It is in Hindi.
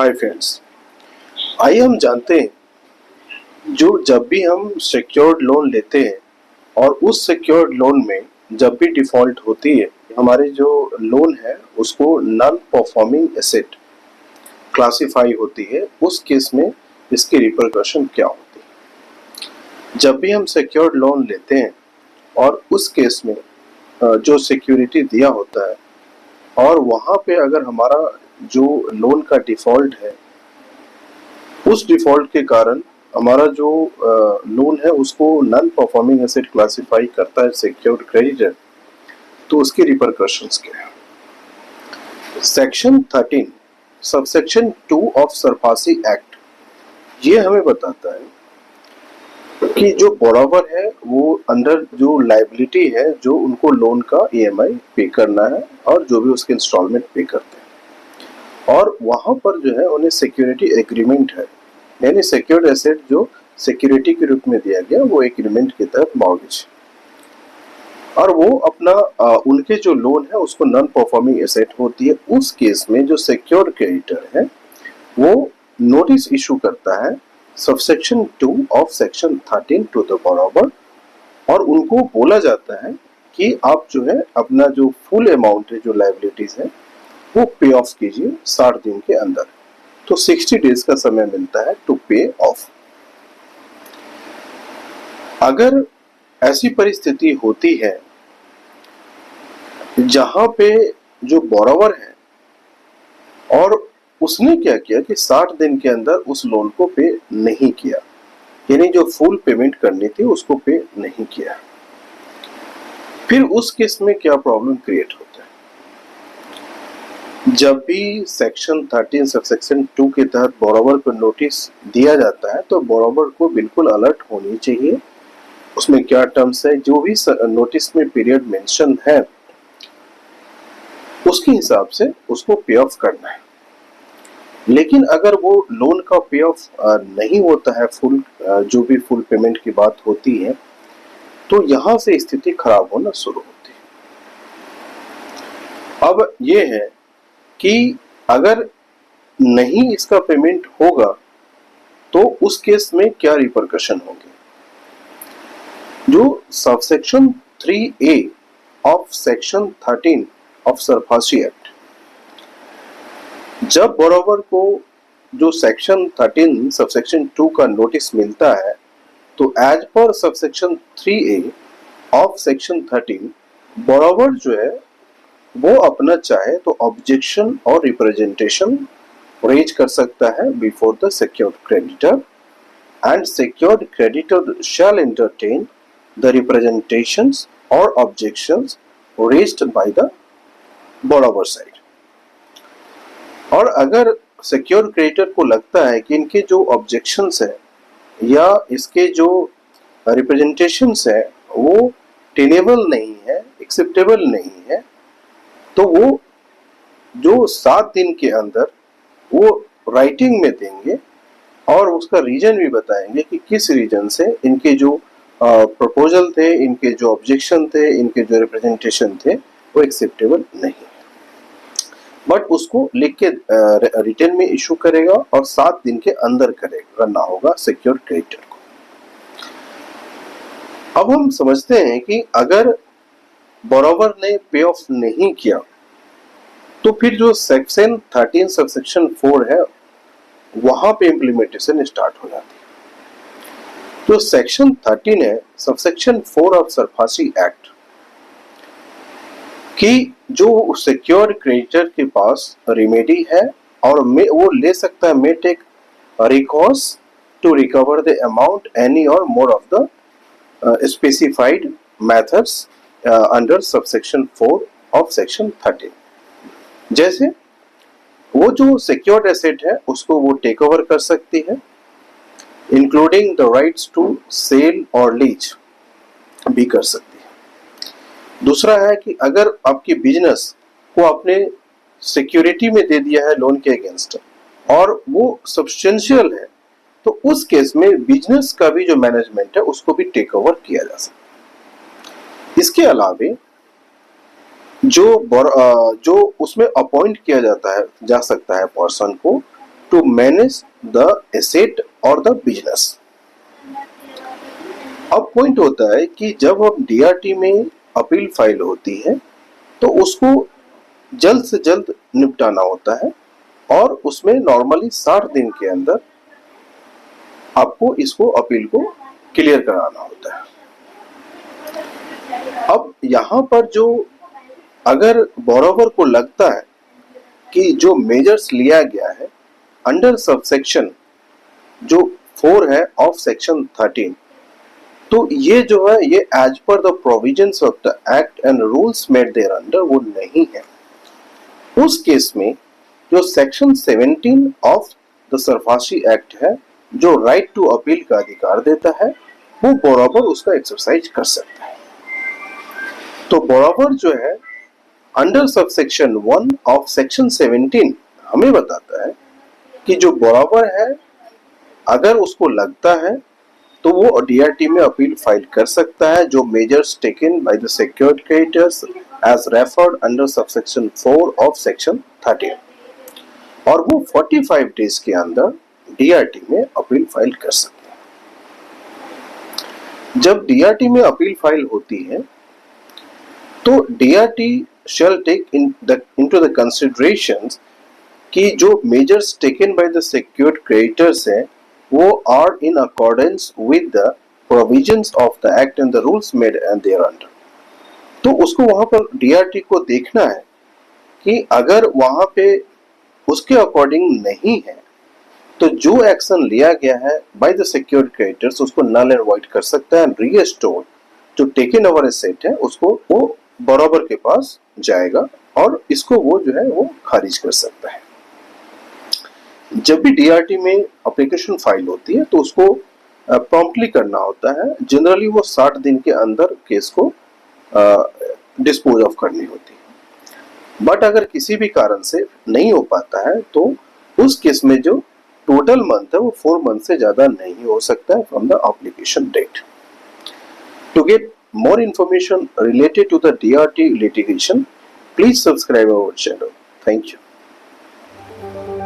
हाय फ्रेंड्स, आइए हम जानते हैं जो जब भी हम सिक्योर्ड लोन लेते हैं और उस सिक्योर्ड लोन में जब भी डिफॉल्ट होती है, हमारे जो लोन है उसको नॉन परफॉर्मिंग एसेट क्लासिफाई होती है। उस केस में इसकी रिपरकशन क्या होती है? जब भी हम सिक्योर्ड लोन लेते हैं और उस केस में जो सिक्योरिटी दिया होता है और वहाँ पे अगर हमारा जो लोन का डिफॉल्ट है, उस डिफॉल्ट के कारण हमारा जो लोन है उसको नॉन परफॉर्मिंग एसेट क्लासिफाई करता है सिक्योर्ड क्रेडिटर, तो उसके रिपरकशंस क्या है? Section 13 subsection 2 of SARFAESI act ये हमें बताता है कि जो बोरोवर है वो अंडर जो लायबिलिटी है, जो उनको लोन का ईएमआई पे करना है और जो भी उसके इंस्टॉलमेंट पे करते हैं, और वहां पर जो है उन्हें सिक्योरिटी एग्रीमेंट है, यानी सिक्योर्ड एसेट जो सिक्योरिटी के रूप में दिया गया वो एग्रीमेंट के तहत मॉर्गेज, और वो अपना उनके जो लोन है उसको नॉन परफॉर्मिंग एसेट होती है। उस केस में जो सिक्योर्ड क्रेडिटर है वो नोटिस इशू करता है subsection 2 of section 13 to the borrower, और उनको बोला जाता है कि आप जो है अपना जो फुल अमाउंट है, जो लायबिलिटीज है, वो पे ऑफ कीजिए 60 दिन के अंदर। तो 60 डेज का समय मिलता है टू पे ऑफ। अगर ऐसी परिस्थिति होती है जहां पे जो बोरोवर है और उसने क्या किया कि 60 दिन के अंदर उस लोन को पे नहीं किया, यानी जो फुल पेमेंट करनी थी उसको पे नहीं किया, फिर उस केस में क्या प्रॉब्लम क्रिएट होता है? जब भी सेक्शन 13 सबसेक्शन 2 के तहत बोरोवर को नोटिस दिया जाता है तो बोरोवर को बिल्कुल अलर्ट होनी चाहिए। उसमें क्या टर्म्स है, जो भी नोटिस में पीरियड मेंशन है उसके हिसाब से उसको पे ऑफ करना है। लेकिन अगर वो लोन का पे ऑफ नहीं होता है, फुल जो भी फुल पेमेंट की बात होती है, तो यहां से स्थिति खराब होना शुरू होती है। अब ये है कि अगर नहीं इसका पेमेंट होगा तो उस केस में क्या रिपरकशन होंगे? जो subsection 3A of section 13 of SARFAESI act, जब बोरोवर को जो सेक्शन 13 सबसेक्शन 2 का नोटिस मिलता है तो as per subsection 3A of section 13 borrower जो है वो अपना चाहे तो ऑब्जेक्शन और रिप्रेजेंटेशन रेज कर सकता है before the secured creditor, and secured creditor shall entertain the representations और objections raised by the borrower side. और अगर सिक्योर्ड क्रेडिटर को लगता है कि इनके जो ऑब्जेक्शंस है या इसके जो रिप्रेजेंटेशंस है वो टेनेबल नहीं है, एक्सेप्टेबल नहीं है, तो वो जो 7 दिन के अंदर वो राइटिंग में देंगे और उसका रीजन भी बताएंगे कि किस रीजन से इनके जो प्रपोजल थे, इनके जो ऑब्जेक्शन थे, इनके जो रिप्रेजेंटेशन थे वो एक्सेप्टेबल नहीं है। बट उसको लिख के रिटर्न में इशू करेगा और 7 दिन के अंदर करना होगा सिक्योर्ड क्रेडिटर को। अब हम समझते हैं कि अगर बोरोवर ने पे ऑफ नहीं किया तो फिर जो सेक्शन 13 सबसेक्शन 4 है वहां पे इंप्लीमेंटेशन स्टार्ट हो जाती है। तो सेक्शन 13 है सबसेक्शन 4 ऑफ सरफासी एक्ट कि जो सिक्योर्ड क्रेडिटर के पास रेमेडी है और वो ले सकता है may take recourse to recover the amount any or more of the specified methods under subsection 4 of section 13। जैसे वो जो सिक्योर्ड एसेट है उसको वो टेक ओवर कर सकती है, including the rights to sell और लीज भी कर सकती है। दूसरा है कि अगर आपकी बिजनेस को आपने सिक्योरिटी में दे दिया है लोन के अगेंस्ट और वो सब्सटेंशियल है, तो उस केस में बिजनेस का भी जो मैनेजमेंट है उसको भी टेक ओवर किया जा सकता है। इसके अलावे जो उसमें अपॉइंट किया जा सकता है पर्सन को to manage the asset or the business. अब पॉइंट होता है कि जब हम डीआरटी में अपील फाइल होती है तो उसको जल्द से जल्द निपटाना होता है और उसमें नॉर्मली 60 दिन के अंदर आपको इसको अपील को क्लियर कराना होता है। अब यहाँ पर जो अगर बोरोवर को लगता है कि जो मेजर्स लिया गया है अंडर सबसेक्शन जो 4 है ऑफ सेक्शन 13, तो ये जो है ये as per the provisions of the act and rules made thereunder वो नहीं है, उस केस में जो section 17 of the SARFAESI act है जो राइट टू अपील का अधिकार देता है वो बोरोवर उसका एक्सरसाइज कर सकता है। तो बोरोवर जो है अंडर सबसेक्शन 1 ऑफ सेक्शन 17 हमें बताता है कि जो बोरोवर है अगर उसको लगता है तो वो डीआरटी में अपील फाइल कर सकता है जो measures taken by the secured creditors as referred under subsection 4 of section 13, और वो 45 डेज के अंदर डीआरटी में अपील फाइल कर सकते हैं। जब डीआरटी में अपील फाइल होती है तो DRT shall take into the considerations कि जो measures taken by the secured creditors हैं वो are in accordance with the provisions of the act and the rules made and thereunder। तो उसको वहां पर डीआरटी को देखना है कि अगर वहां पे उसके अकॉर्डिंग नहीं है तो जो एक्शन लिया गया है बाय द सिक्योर्ड क्रेडिटर्स उसको नल एंड वॉइड कर सकता है। रीस्टोर जो टेकन ओवर एसेट है उसको वो बरोबर के पास जाएगा और इसको वो जो है वो खारिज कर सकता है। जब भी डीआरटी में एप्लीकेशन फाइल होती है तो उसको प्रॉम्प्टली करना होता है। जनरली वो 60 दिन के अंदर केस को डिस्पोज ऑफ करनी होती है, बट अगर किसी भी कारण से नहीं हो पाता है तो उस केस में जो टोटल मंथ है वो 4 मंथ से ज्यादा नहीं हो सकता है from the application date. To get more information related to the DRT litigation, please subscribe our channel. Thank you.